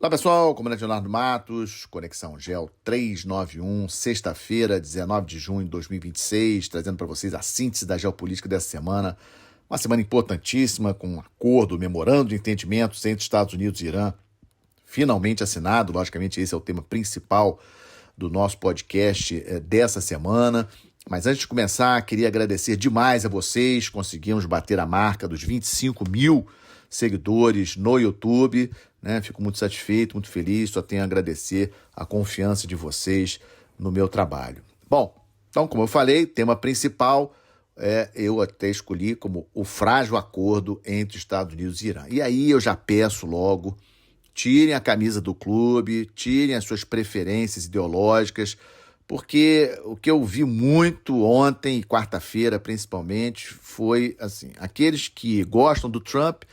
Olá pessoal, comandante Leonardo Matos, Conexão GEL 391, sexta-feira, 19 de junho de 2026, trazendo para vocês a síntese da geopolítica dessa semana. Uma semana importantíssima, com um acordo, memorando de entendimentos entre Estados Unidos e Irã, finalmente assinado. Logicamente, esse é o tema principal do nosso podcast dessa semana. Mas antes de começar, queria agradecer demais a vocês. Conseguimos bater a marca dos 25 mil seguidores no YouTube, né? Fico muito satisfeito, muito feliz, só tenho a agradecer a confiança de vocês no meu trabalho. Bom, então, como eu falei, tema principal, eu até escolhi como o frágil acordo entre Estados Unidos e Irã. E aí eu já peço logo, tirem a camisa do clube, tirem as suas preferências ideológicas, porque o que eu vi muito ontem e quarta-feira, principalmente, foi assim, aqueles que gostam do Trump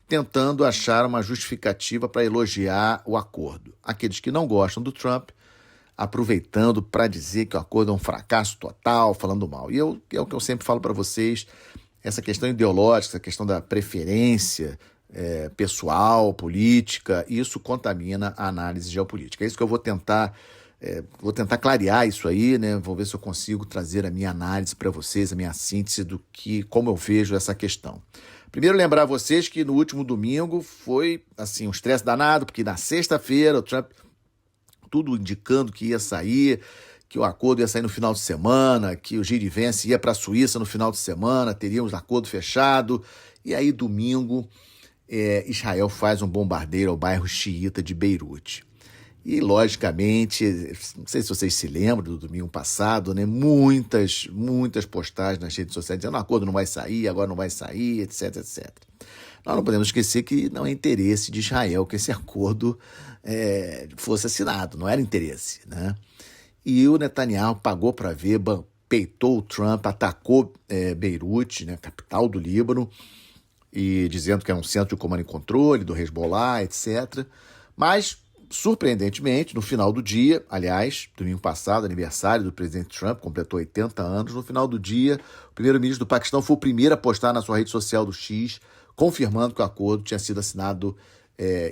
tentando achar uma justificativa para elogiar o acordo. Aqueles que não gostam do Trump aproveitando para dizer que o acordo é um fracasso total, falando mal. E é o que eu sempre falo para vocês, essa questão ideológica, essa questão da preferência pessoal, política, isso contamina a análise geopolítica. É isso que eu vou tentar clarear isso aí, né? Vou ver se eu consigo trazer a minha análise para vocês, a minha síntese do que, como eu vejo essa questão. Primeiro, lembrar vocês que no último domingo foi assim um estresse danado, porque na sexta-feira o Trump, tudo indicando que ia sair, que o acordo ia sair no final de semana, que o Giro e Vence ia para a Suíça no final de semana, teríamos acordo fechado, e aí domingo Israel faz um bombardeio ao bairro xiita de Beirute. E, logicamente, não sei se vocês se lembram do domingo passado, né? Muitas postagens nas redes sociais dizendo que o acordo não vai sair, agora não vai sair, etc, etc. Nós não podemos esquecer que não é interesse de Israel que esse acordo fosse assinado, não era interesse, né? E o Netanyahu pagou para ver, peitou o Trump, atacou Beirute, né, capital do Líbano, e dizendo que é um centro de comando e controle do Hezbollah, etc. Mas, surpreendentemente, no final do dia, aliás, domingo passado, aniversário do presidente Trump, completou 80 anos, no final do dia, o primeiro-ministro do Paquistão foi o primeiro a postar na sua rede social do X, confirmando que o acordo tinha sido assinado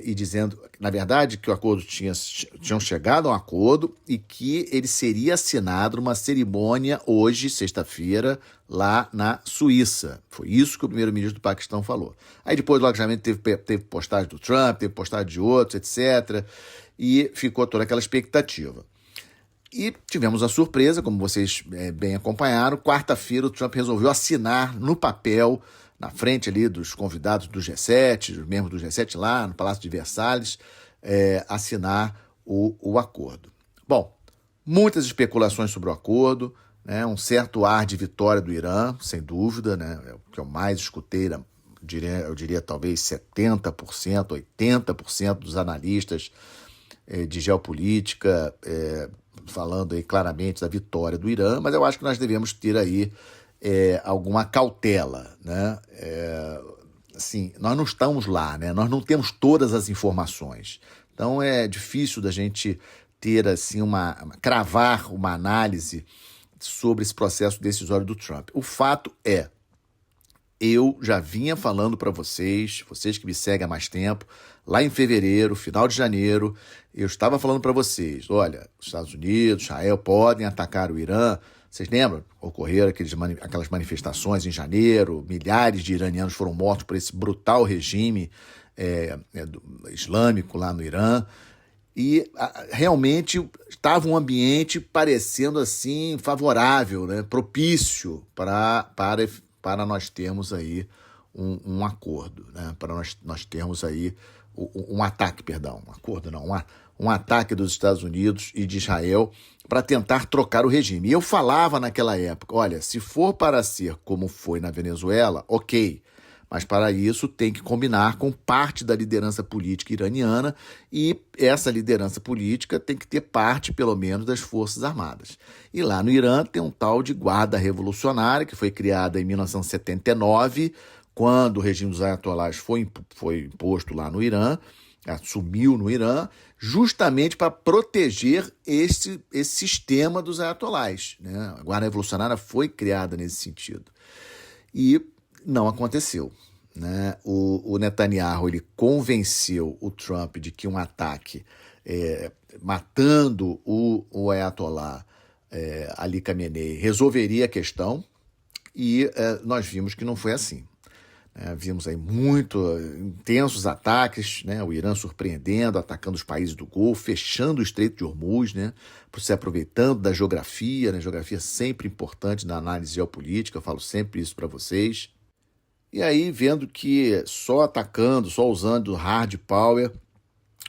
e dizendo, na verdade, que o acordo tinham chegado a um acordo e que ele seria assinado numa cerimônia hoje, sexta-feira, lá na Suíça. Foi isso que o primeiro-ministro do Paquistão falou. Aí depois, logicamente, teve postagem do Trump, teve postagem de outros, etc. E ficou toda aquela expectativa. E tivemos a surpresa, como vocês bem acompanharam, quarta-feira o Trump resolveu assinar no papel, na frente ali dos convidados do G7, os membros do G7 lá no Palácio de Versalhes, assinar o acordo. Bom, muitas especulações sobre o acordo, né, um certo ar de vitória do Irã, sem dúvida, né, é o que eu mais escutei, eu diria talvez 70%, 80% dos analistas de geopolítica falando aí claramente da vitória do Irã, mas eu acho que nós devemos ter aí alguma cautela, né? Assim, nós não estamos lá, né? Nós não temos todas as informações. Então é difícil da gente ter assim cravar uma análise sobre esse processo decisório do Trump. O fato é, eu já vinha falando para vocês que me seguem há mais tempo, lá em fevereiro, final de janeiro, eu estava falando para vocês, olha, os Estados Unidos, Israel podem atacar o Irã. Vocês lembram? Ocorreram aquelas manifestações em janeiro, milhares de iranianos foram mortos por esse brutal regime islâmico lá no Irã. E realmente estava um ambiente parecendo assim favorável, né? Propício para nós termos aí um acordo, né? Para nós termos aí um ataque, perdão, um acordo não, um ataque dos Estados Unidos e de Israel para tentar trocar o regime. E eu falava naquela época, olha, se for para ser como foi na Venezuela, ok, mas para isso tem que combinar com parte da liderança política iraniana e essa liderança política tem que ter parte, pelo menos, das Forças Armadas. E lá no Irã tem um tal de Guarda Revolucionária, que foi criada em 1979, quando o regime dos ayatolás foi imposto lá no Irã, assumiu no Irã, justamente para proteger esse sistema dos ayatolás, né? A Guarda Revolucionária foi criada nesse sentido. E não aconteceu. né, o Netanyahu ele convenceu o Trump de que um ataque matando o Ayatollah Ali Khamenei resolveria a questão, e nós vimos que não foi assim. Vimos aí muito intensos ataques, né? O Irã surpreendendo, atacando os países do Golfo, fechando o Estreito de Hormuz, né? Se aproveitando da geografia, né? Geografia sempre importante na análise geopolítica, eu falo sempre isso para vocês. E aí, vendo que só atacando, só usando hard power,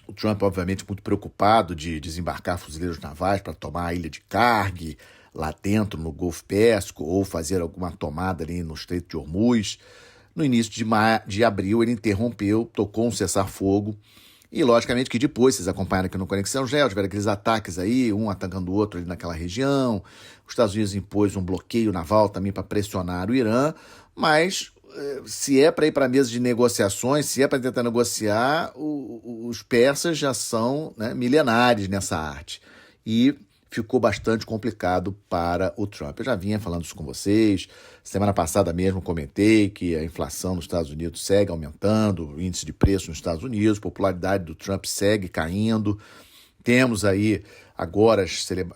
o Trump, obviamente, muito preocupado de desembarcar fuzileiros navais para tomar a ilha de Karg, lá dentro no Golfo Pérsico, ou fazer alguma tomada ali no Estreito de Hormuz. No início de abril, ele interrompeu, tocou um cessar-fogo, e logicamente que depois, vocês acompanharam aqui no Conexão Gel, tiveram aqueles ataques aí, um atacando o outro ali naquela região. Os Estados Unidos impôs um bloqueio naval também para pressionar o Irã, mas se é para ir para a mesa de negociações, se é para tentar negociar, os persas já são, né, milenares nessa arte. E ficou bastante complicado para o Trump. Eu já vinha falando isso com vocês. Semana passada mesmo comentei que a inflação nos Estados Unidos segue aumentando, o índice de preço nos Estados Unidos, a popularidade do Trump segue caindo. Temos aí agora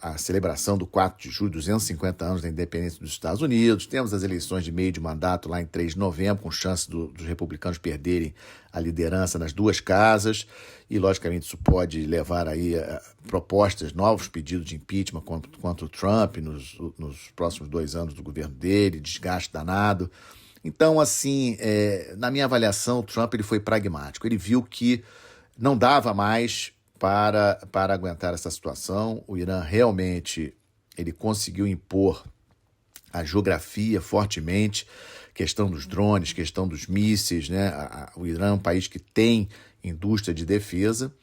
a celebração do 4 de julho, 250 anos da independência dos Estados Unidos. Temos as eleições de meio de mandato lá em 3 de novembro, com chance dos republicanos perderem a liderança nas duas casas. E, logicamente, isso pode levar aí a propostas, novos pedidos de impeachment contra o Trump nos próximos 2 anos do governo dele, desgaste danado. Então, assim, na minha avaliação, o Trump ele foi pragmático. Ele viu que não dava mais para aguentar essa situação. O Irã realmente ele conseguiu impor a geografia fortemente, questão dos drones, questão dos mísseis, né? O Irã é um país que tem indústria de defesa,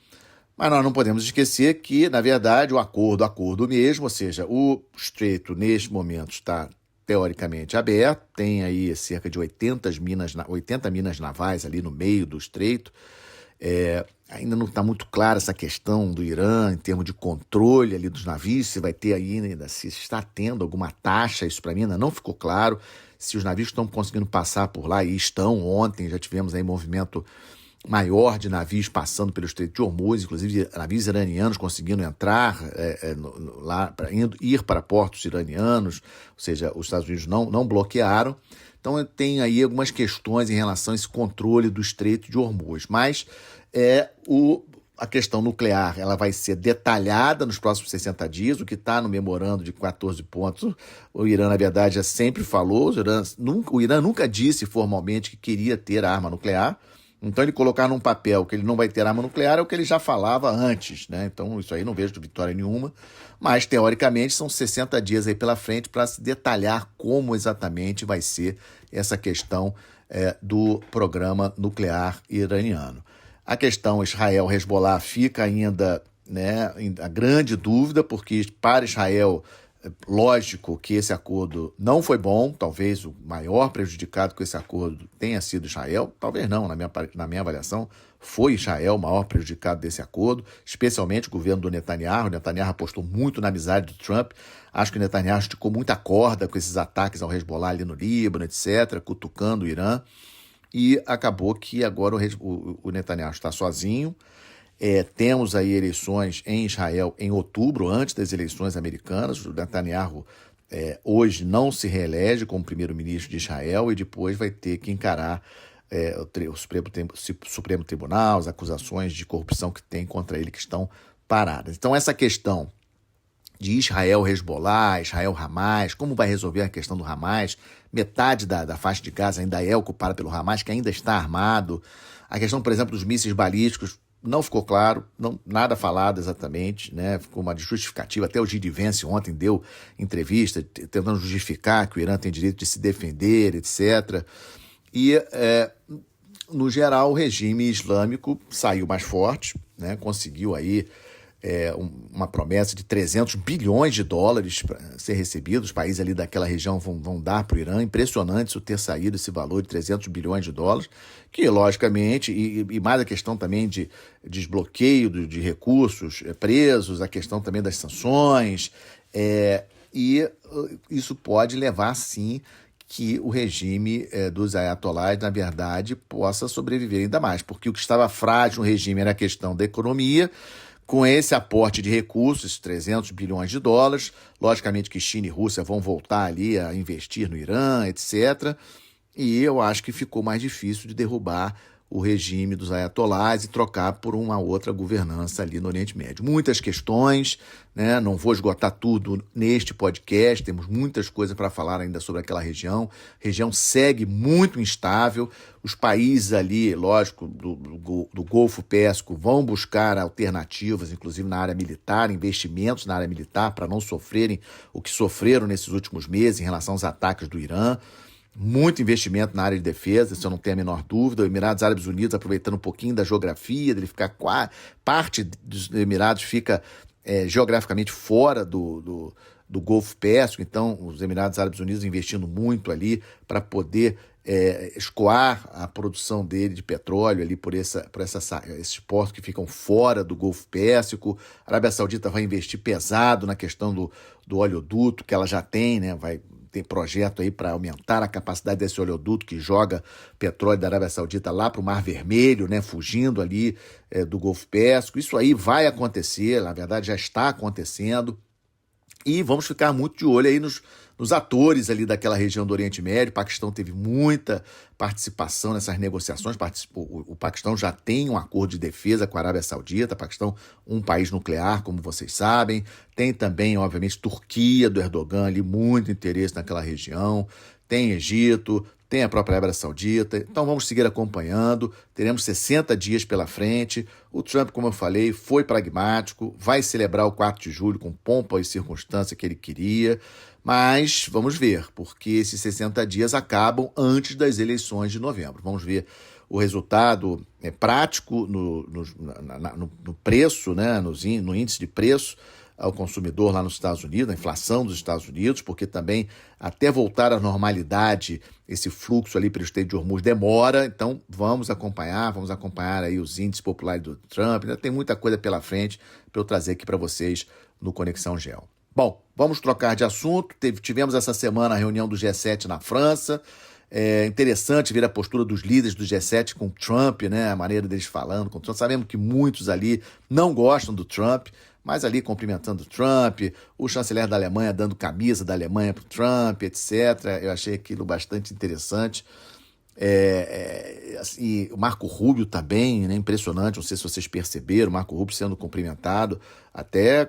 mas nós não podemos esquecer que, na verdade, o acordo mesmo, ou seja, o estreito neste momento está teoricamente aberto, tem aí cerca de 80 minas navais ali no meio do estreito. Ainda não está muito clara essa questão do Irã em termos de controle ali dos navios, se vai ter ainda, se está tendo alguma taxa, isso para mim ainda não ficou claro, se os navios estão conseguindo passar por lá, e estão. Ontem já tivemos aí movimento maior de navios passando pelo Estreito de Hormuz, inclusive navios iranianos conseguindo entrar lá, ir para portos iranianos, ou seja, os Estados Unidos não bloquearam. Então tem aí algumas questões em relação a esse controle do Estreito de Hormuz, mas a questão nuclear ela vai ser detalhada nos próximos 60 dias, o que está no memorando de 14 pontos. O Irã, na verdade, já sempre falou, o Irã nunca disse formalmente que queria ter arma nuclear. Então, ele colocar num papel que ele não vai ter arma nuclear é o que ele já falava antes, né? Então, isso aí não vejo vitória nenhuma. Mas, teoricamente, são 60 dias aí pela frente para se detalhar como exatamente vai ser essa questão do programa nuclear iraniano. A questão Israel-Hezbollah fica ainda, né, a grande dúvida, porque para Israel, lógico que esse acordo não foi bom, talvez o maior prejudicado com esse acordo tenha sido Israel, talvez não, na minha avaliação, foi Israel o maior prejudicado desse acordo, especialmente o governo do Netanyahu. O Netanyahu apostou muito na amizade do Trump, acho que o Netanyahu esticou muita corda com esses ataques ao Hezbollah ali no Líbano, etc., cutucando o Irã, e acabou que agora o Netanyahu está sozinho. Temos aí eleições em Israel em outubro, antes das eleições americanas. O Netanyahu hoje não se reelege como primeiro-ministro de Israel e depois vai ter que encarar o Supremo Tribunal, as acusações de corrupção que tem contra ele que estão paradas. Então essa questão de Israel-Hezbollah, Israel-Hamas, como vai resolver a questão do Hamas? Metade da faixa de Gaza ainda é ocupada pelo Hamas, que ainda está armado. A questão, por exemplo, dos mísseis balísticos, não ficou claro, nada falado exatamente, né? Ficou uma justificativa. Até o Gil Vance ontem deu entrevista tentando justificar que o Irã tem direito de se defender, etc. E, no geral, o regime islâmico saiu mais forte, né? Conseguiu aí uma promessa de 300 bilhões de dólares para ser recebido. Os países ali daquela região vão dar para o Irã. Impressionante isso ter saído, esse valor de 300 bilhões de dólares, que logicamente, e mais a questão também de desbloqueio de recursos presos, a questão também das sanções, e isso pode levar, sim, que o regime dos ayatolás, na verdade, possa sobreviver ainda mais, porque o que estava frágil no regime era a questão da economia. Com esse aporte de recursos, 300 bilhões de dólares, logicamente que China e Rússia vão voltar ali a investir no Irã, etc. E eu acho que ficou mais difícil de derrubar o regime dos ayatolás e trocar por uma outra governança ali no Oriente Médio. Muitas questões, né? Não vou esgotar tudo neste podcast, temos muitas coisas para falar ainda sobre aquela região. A região segue muito instável, os países ali, lógico, do Golfo Pérsico vão buscar alternativas, inclusive na área militar, investimentos na área militar, para não sofrerem o que sofreram nesses últimos meses em relação aos ataques do Irã. Muito investimento na área de defesa, isso eu não tenho a menor dúvida. O Emirados Árabes Unidos, aproveitando um pouquinho da geografia, dele ficar parte dos Emirados fica geograficamente fora do Golfo Pérsico, então os Emirados Árabes Unidos investindo muito ali para poder escoar a produção dele de petróleo ali por esses portos que ficam fora do Golfo Pérsico. A Arábia Saudita vai investir pesado na questão do oleoduto, que ela já tem, né? Tem projeto aí para aumentar a capacidade desse oleoduto que joga petróleo da Arábia Saudita lá para o Mar Vermelho, né, fugindo ali do Golfo Pérsico. Isso aí vai acontecer, na verdade já está acontecendo. E vamos ficar muito de olho aí nos atores ali daquela região do Oriente Médio. O Paquistão teve muita participação nessas negociações. O Paquistão já tem um acordo de defesa com a Arábia Saudita. O Paquistão, um país nuclear, como vocês sabem. Tem também, obviamente, Turquia do Erdogan ali, muito interesse naquela região. Tem Egito, tem a própria Arábia Saudita. Então vamos seguir acompanhando. Teremos 60 dias pela frente. O Trump, como eu falei, foi pragmático, vai celebrar o 4 de julho com pompa e circunstância que ele queria, mas vamos ver, porque esses 60 dias acabam antes das eleições de novembro. Vamos ver o resultado prático no preço, né, no índice de preço ao consumidor lá nos Estados Unidos, a inflação dos Estados Unidos, porque também até voltar à normalidade esse fluxo ali pelo Estreito de Hormuz demora, então vamos acompanhar aí os índices populares do Trump, ainda tem muita coisa pela frente para eu trazer aqui para vocês no Conexão Gel. Bom, vamos trocar de assunto, tivemos essa semana a reunião do G7 na França. É interessante ver a postura dos líderes do G7 com o Trump, né? A maneira deles falando com o Trump. Sabemos que muitos ali não gostam do Trump, mas ali cumprimentando o Trump, o chanceler da Alemanha dando camisa da Alemanha para o Trump, etc. Eu achei aquilo bastante interessante. E o Marco Rubio também, né? Impressionante, não sei se vocês perceberam, o Marco Rubio sendo cumprimentado até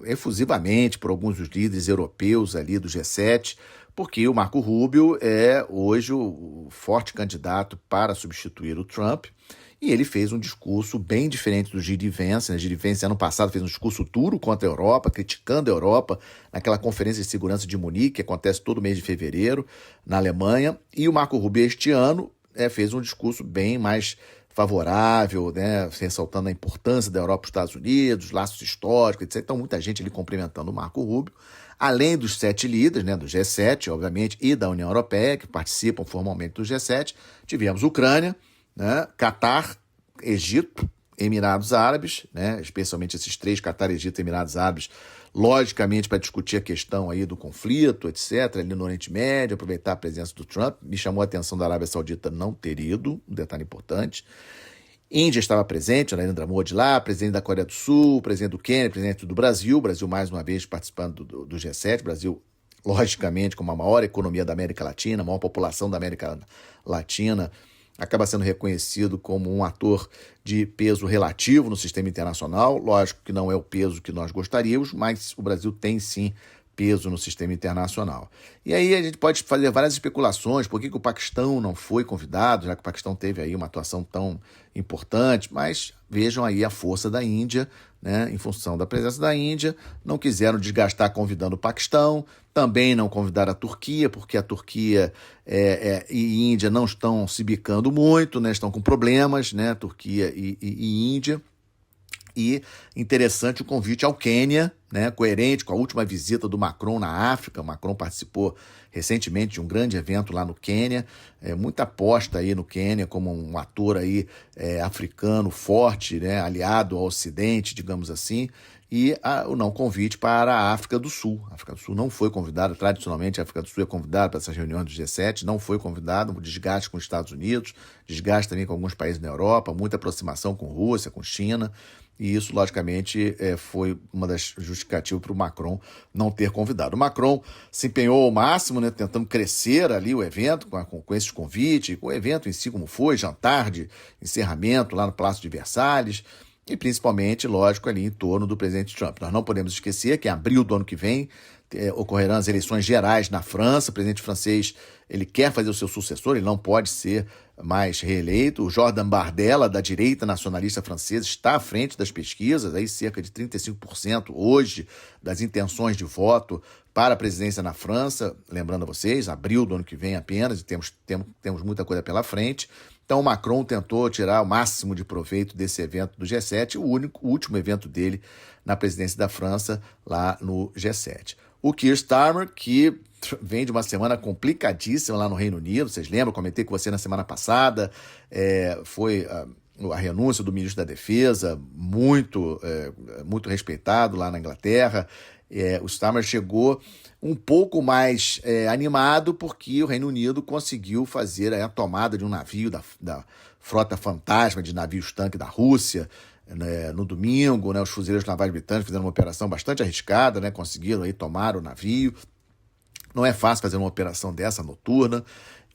efusivamente por alguns dos líderes europeus ali do G7, porque o Marco Rubio é hoje o forte candidato para substituir o Trump, e ele fez um discurso bem diferente do Gilles Vance, né? Gilles Vance, ano passado, fez um discurso duro contra a Europa, criticando a Europa, naquela conferência de segurança de Munique, que acontece todo mês de fevereiro, na Alemanha. E o Marco Rubio, este ano, fez um discurso bem mais favorável, né? Ressaltando a importância da Europa para os Estados Unidos, laços históricos, etc. Então, muita gente ali cumprimentando o Marco Rubio. Além dos 7 líderes, né, do G7, obviamente, e da União Europeia, que participam formalmente do G7, tivemos Ucrânia, né, Catar, Egito, Emirados Árabes, né, especialmente esses 3, Catar, Egito e Emirados Árabes, logicamente para discutir a questão aí do conflito, etc., ali no Oriente Médio, aproveitar a presença do Trump. Me chamou a atenção da Arábia Saudita não ter ido, um detalhe importante. Índia estava presente, Narendra Modi lá, presidente da Coreia do Sul, presidente do Quênia, presidente do Brasil mais uma vez participando do G7, Brasil, logicamente, como a maior economia da América Latina, a maior população da América Latina, acaba sendo reconhecido como um ator de peso relativo no sistema internacional. Lógico que não é o peso que nós gostaríamos, mas o Brasil tem sim peso no sistema internacional. E aí a gente pode fazer várias especulações, por que o Paquistão não foi convidado, já que o Paquistão teve aí uma atuação tão importante, mas vejam aí a força da Índia, né? Em função da presença da Índia, não quiseram desgastar convidando o Paquistão, também não convidaram a Turquia, porque a Turquia e Índia não estão se bicando muito, né? Estão com problemas, né? Turquia e Índia. E interessante o convite ao Quênia, né, coerente com a última visita do Macron na África. O Macron participou recentemente de um grande evento lá no Quênia, muita aposta aí no Quênia como um ator aí, africano forte, né, aliado ao Ocidente, digamos assim, e o não convite para a África do Sul. A África do Sul não foi convidada, tradicionalmente a África do Sul é convidada para essas reuniões do G7, não foi convidada, um desgaste com os Estados Unidos, desgaste também com alguns países na Europa, muita aproximação com Rússia, com China, e isso, logicamente, foi uma das justificativas para o Macron não ter convidado. O Macron se empenhou ao máximo, né, tentando crescer ali o evento com esses convites, com o evento em si como foi, jantar de encerramento lá no Palácio de Versalhes, e principalmente, lógico, ali em torno do presidente Trump. Nós não podemos esquecer que em abril do ano que vem ocorrerão as eleições gerais na França. O presidente francês ele quer fazer o seu sucessor, ele não pode ser mais reeleito. O Jordan Bardella, da direita nacionalista francesa, está à frente das pesquisas, aí cerca de 35% hoje das intenções de voto para a presidência na França. Lembrando a vocês, abril do ano que vem apenas, e temos muita coisa pela frente. Então o Macron tentou tirar o máximo de proveito desse evento do G7, o último evento dele na presidência da França lá no G7. O Keir Starmer, que vem de uma semana complicadíssima lá no Reino Unido, vocês lembram, comentei com você na semana passada, foi a renúncia do ministro da Defesa, muito respeitado lá na Inglaterra. O Starmer chegou um pouco mais animado porque o Reino Unido conseguiu fazer a tomada de um navio da frota fantasma de navios-tanque da Rússia, né, no domingo, né, os fuzileiros navais britânicos fizeram uma operação bastante arriscada, né, conseguiram aí tomar o navio. Não é fácil fazer uma operação dessa noturna,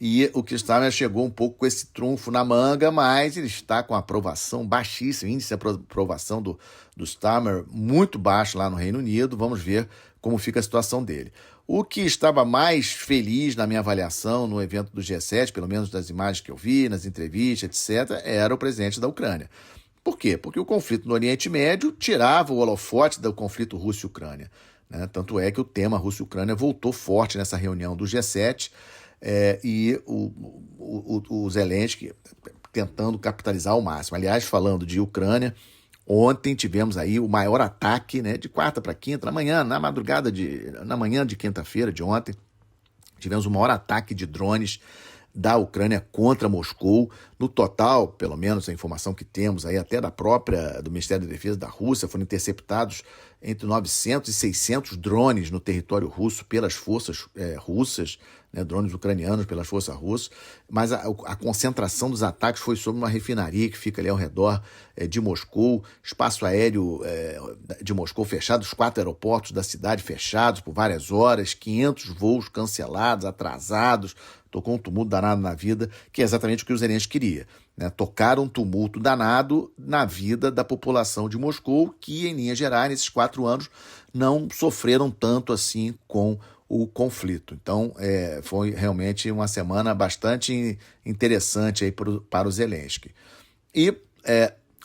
e o Keir Starmer chegou um pouco com esse trunfo na manga, mas ele está com aprovação baixíssima, índice de aprovação do Starmer muito baixo lá no Reino Unido. Vamos ver como fica a situação dele. O que estava mais feliz na minha avaliação no evento do G7, pelo menos das imagens que eu vi, nas entrevistas, etc., era o presidente da Ucrânia. Por quê? Porque o conflito no Oriente Médio tirava o holofote do conflito Rússia-Ucrânia, né? Tanto é que o tema Rússia-Ucrânia voltou forte nessa reunião do G7, e o Zelensky tentando capitalizar ao máximo. Aliás, falando de Ucrânia, ontem tivemos aí o maior ataque, né, de quarta para quinta, na manhã de quinta-feira de ontem, tivemos o maior ataque de drones da Ucrânia contra Moscou. No total, pelo menos a informação que temos aí até do Ministério da Defesa da Rússia, foram interceptados entre 900 e 600 drones no território russo pelas forças russas, né, drones ucranianos pelas forças russas, mas a concentração dos ataques foi sobre uma refinaria que fica ali ao redor de Moscou, espaço aéreo de Moscou fechado, os 4 aeroportos da cidade fechados por várias horas, 500 voos cancelados, atrasados. Tocou um tumulto danado na vida, que é exatamente o que o Zelensky queria, né? Tocar um tumulto danado na vida da população de Moscou, que, em linhas gerais, nesses 4 anos, não sofreram tanto assim com o conflito. Então, foi realmente uma semana bastante interessante aí para o Zelensky. E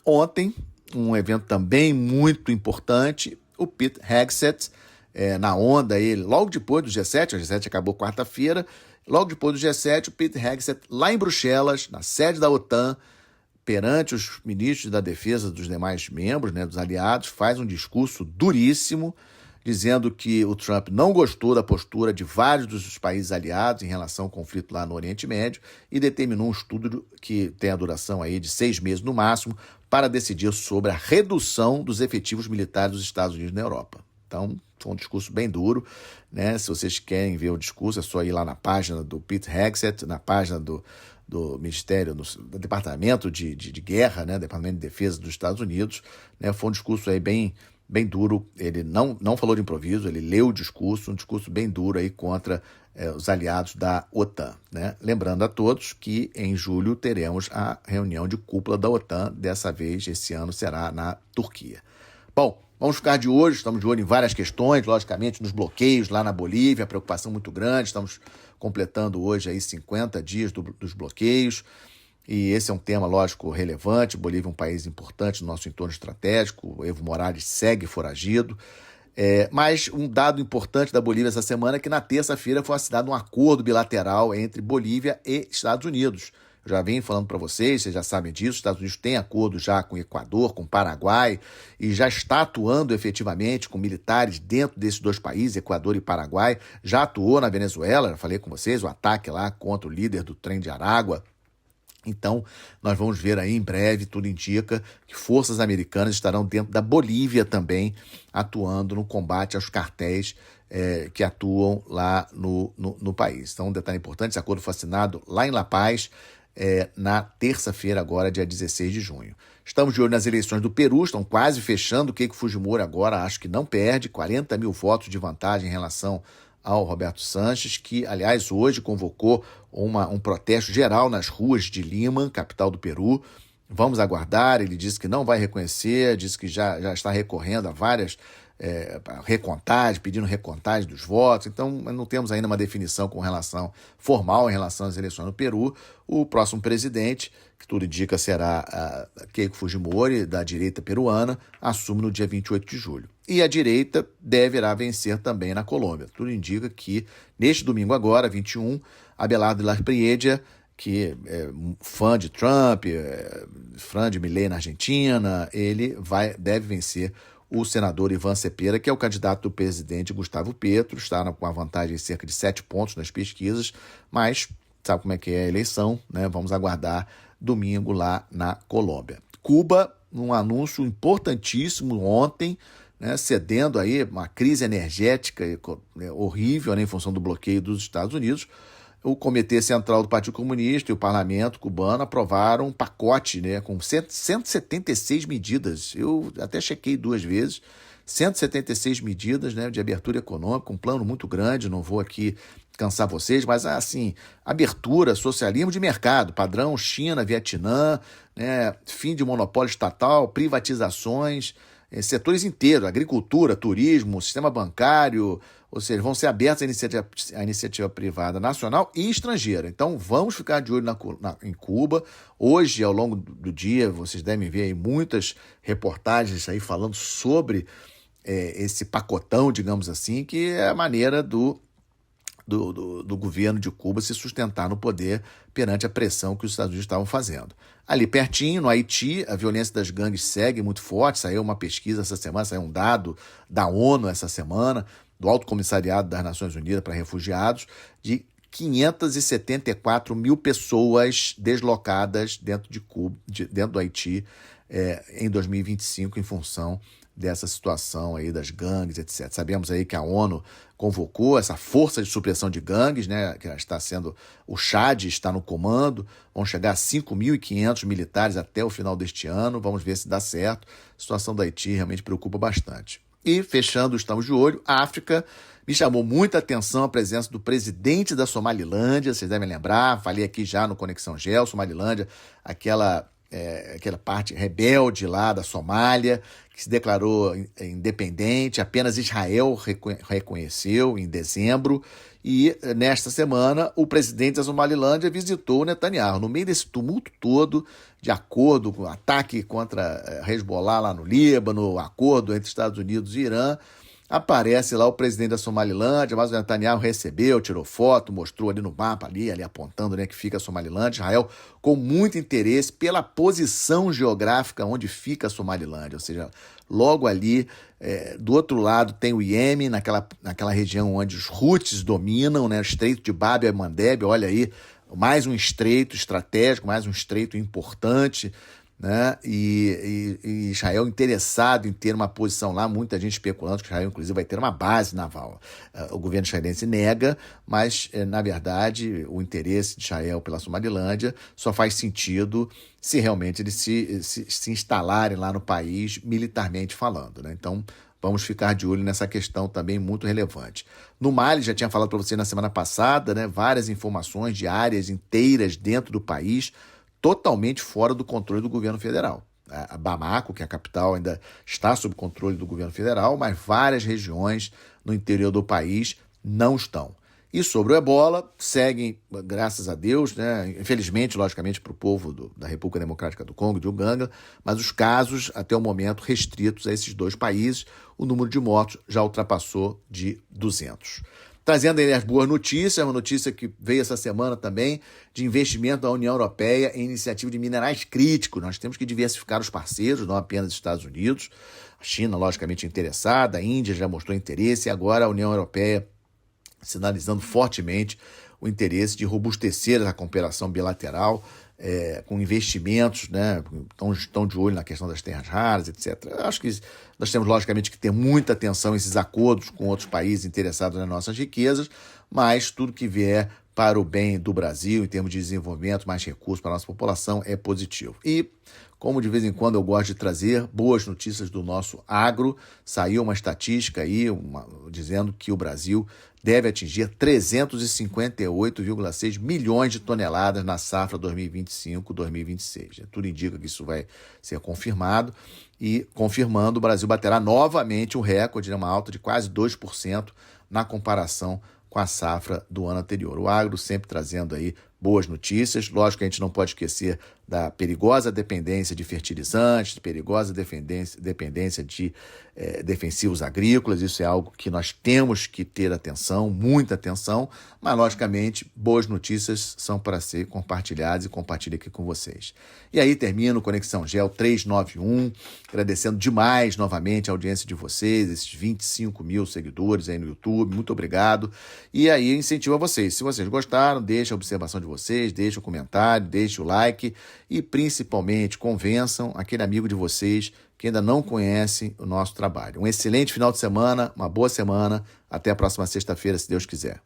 ontem, um evento também muito importante, o Pete Hegseth, na onda, ele, logo depois do G7, o G7 acabou quarta-feira, logo depois do G7, o Pete Hegseth, lá em Bruxelas, na sede da OTAN, perante os ministros da defesa dos demais membros, né, dos aliados, faz um discurso duríssimo, dizendo que o Trump não gostou da postura de vários dos países aliados em relação ao conflito lá no Oriente Médio e determinou um estudo que tem a duração aí de 6 meses no máximo para decidir sobre a redução dos efetivos militares dos Estados Unidos na Europa. Então, foi um discurso bem duro, né? Se vocês querem ver o discurso, é só ir lá na página do Pete Hegseth, na página do Ministério, do Departamento de Guerra, né? Departamento de Defesa dos Estados Unidos, né? Foi um discurso aí bem duro. Ele não falou de improviso, ele leu o discurso, um discurso bem duro aí contra os aliados da OTAN, né? Lembrando a todos que em julho teremos a reunião de cúpula da OTAN, dessa vez, esse ano será na Turquia. Bom, vamos ficar de olho, estamos de olho em várias questões, logicamente nos bloqueios lá na Bolívia, preocupação muito grande, estamos completando hoje aí 50 dias dos bloqueios, e esse é um tema, lógico, relevante. Bolívia é um país importante no nosso entorno estratégico, o Evo Morales segue foragido, mas um dado importante da Bolívia essa semana é que na terça-feira foi assinado um acordo bilateral entre Bolívia e Estados Unidos. já vim falando para vocês já sabem disso, os Estados Unidos tem acordo já com o Equador, com o Paraguai, e já está atuando efetivamente com militares dentro desses dois países, Equador e Paraguai, já atuou na Venezuela, já falei com vocês, o ataque lá contra o líder do Trem de Aragua. Então, nós vamos ver aí em breve, tudo indica que forças americanas estarão dentro da Bolívia também, atuando no combate aos cartéis que atuam lá no país. Então, um detalhe importante, esse acordo foi assinado lá em La Paz, na terça-feira, agora, dia 16 de junho. Estamos de olho nas eleições do Peru, estão quase fechando. O Keiko Fujimori agora acho que não perde, 40 mil votos de vantagem em relação ao Roberto Sanches, que, aliás, hoje convocou um protesto geral nas ruas de Lima, capital do Peru. Vamos aguardar, ele disse que não vai reconhecer, disse que já está recorrendo a várias recontagem, pedindo recontagem dos votos. Então, não temos ainda uma definição formal em relação às eleições no Peru. O próximo presidente, que tudo indica será Keiko Fujimori, da direita peruana, assume no dia 28 de julho. E a direita deverá vencer também na Colômbia. Tudo indica que, neste domingo agora, 21, Abelardo Laspriedia, que é fã de Trump, fã de Milei na Argentina, ele deve vencer o senador Ivan Cepeda, que é o candidato do presidente Gustavo Petro, está com uma vantagem de cerca de 7 pontos nas pesquisas, mas sabe como é que é a eleição, né? Vamos aguardar domingo lá na Colômbia. Cuba, um anúncio importantíssimo ontem, né, cedendo aí uma crise energética horrível, né, em função do bloqueio dos Estados Unidos. O Comitê Central do Partido Comunista e o Parlamento cubano aprovaram um pacote, né, com 176 medidas. Eu até chequei 2 vezes. 176 medidas, né, de abertura econômica, um plano muito grande, não vou aqui cansar vocês, mas assim, abertura, socialismo de mercado, padrão China, Vietnã, né, fim de monopólio estatal, privatizações, setores inteiros, agricultura, turismo, sistema bancário, ou seja, vão ser abertos à iniciativa privada nacional e estrangeira. Então, vamos ficar de olho em Cuba. Hoje, ao longo do dia, vocês devem ver aí muitas reportagens aí falando sobre esse pacotão, digamos assim, que é a maneira do governo de Cuba se sustentar no poder perante a pressão que os Estados Unidos estavam fazendo. Ali pertinho, no Haiti, a violência das gangues segue muito forte. Saiu uma pesquisa essa semana, saiu um dado da ONU essa semana, do Alto Comissariado das Nações Unidas para Refugiados, de 574 mil pessoas deslocadas dentro de Cuba, dentro do Haiti, em 2025, em função dessa situação aí das gangues, etc. Sabemos aí que a ONU convocou essa força de supressão de gangues, né, que está sendo, o Chad está no comando, vão chegar a 5.500 militares até o final deste ano, vamos ver se dá certo. A situação do Haiti realmente preocupa bastante. E, fechando, estamos de olho, a África, me chamou muita atenção a presença do presidente da Somalilândia, vocês devem lembrar, falei aqui já no Conexão Gel, Somalilândia, aquela parte rebelde lá da Somália, que se declarou independente, apenas Israel reconheceu em dezembro, e nesta semana o presidente da Somalilândia visitou Netanyahu. No meio desse tumulto todo, de acordo com o ataque contra Hezbollah lá no Líbano, acordo entre Estados Unidos e Irã, aparece lá o presidente da Somalilândia, mas o Netanyahu recebeu, tirou foto, mostrou ali no mapa, ali apontando, né, que fica a Somalilândia. Israel com muito interesse pela posição geográfica onde fica a Somalilândia, ou seja, logo ali, do outro lado tem o Iêmen, naquela região onde os Houthis dominam, né, o Estreito de Bab el-Mandeb, olha aí, mais um estreito estratégico, mais um estreito importante, né? E Israel interessado em ter uma posição lá, muita gente especulando que Israel, inclusive, vai ter uma base naval. O governo israelense nega, mas, na verdade, o interesse de Israel pela Somalilândia só faz sentido se realmente eles se instalarem lá no país, militarmente falando, né? Então, vamos ficar de olho nessa questão também muito relevante. No Mali, já tinha falado para você na semana passada, né, várias informações de áreas inteiras dentro do país totalmente fora do controle do governo federal. A Bamako, que é a capital, ainda está sob controle do governo federal, mas várias regiões no interior do país não estão. E sobre o ebola, seguem, graças a Deus, né, infelizmente, logicamente, para o povo da República Democrática do Congo e de Uganda, mas os casos, até o momento, restritos a esses 2 países, o número de mortos já ultrapassou de 200. Trazendo aí as boas notícias, uma notícia que veio essa semana também, de investimento da União Europeia em iniciativa de minerais críticos. Nós temos que diversificar os parceiros, não apenas os Estados Unidos. A China, logicamente, interessada, a Índia já mostrou interesse, e agora a União Europeia sinalizando fortemente o interesse de robustecer a cooperação bilateral, com investimentos, né? Estão de olho na questão das terras raras, etc. Acho que nós temos, logicamente, que ter muita atenção a esses acordos com outros países interessados nas nossas riquezas, mas tudo que vier para o bem do Brasil, em termos de desenvolvimento, mais recursos para a nossa população, é positivo. E, como de vez em quando eu gosto de trazer boas notícias do nosso agro, saiu uma estatística aí dizendo que o Brasil deve atingir 358,6 milhões de toneladas na safra 2025-2026. Tudo indica que isso vai ser confirmado e, confirmando, o Brasil baterá novamente o recorde, uma alta de quase 2% na comparação com a safra do ano anterior. O agro sempre trazendo aí boas notícias. Lógico que a gente não pode esquecer da perigosa dependência de fertilizantes, perigosa dependência de defensivos agrícolas. Isso é algo que nós temos que ter atenção, muita atenção, mas, logicamente, boas notícias são para ser compartilhadas e compartilho aqui com vocês. E aí termino Conexão GEO 391, agradecendo demais novamente a audiência de vocês, esses 25 mil seguidores aí no YouTube, muito obrigado. E aí incentivo a vocês, se vocês gostaram, deixa a observação de vocês, deixa o comentário, deixa o like e, principalmente, convençam aquele amigo de vocês que ainda não conhece o nosso trabalho. Um excelente final de semana, uma boa semana, até a próxima sexta-feira, se Deus quiser.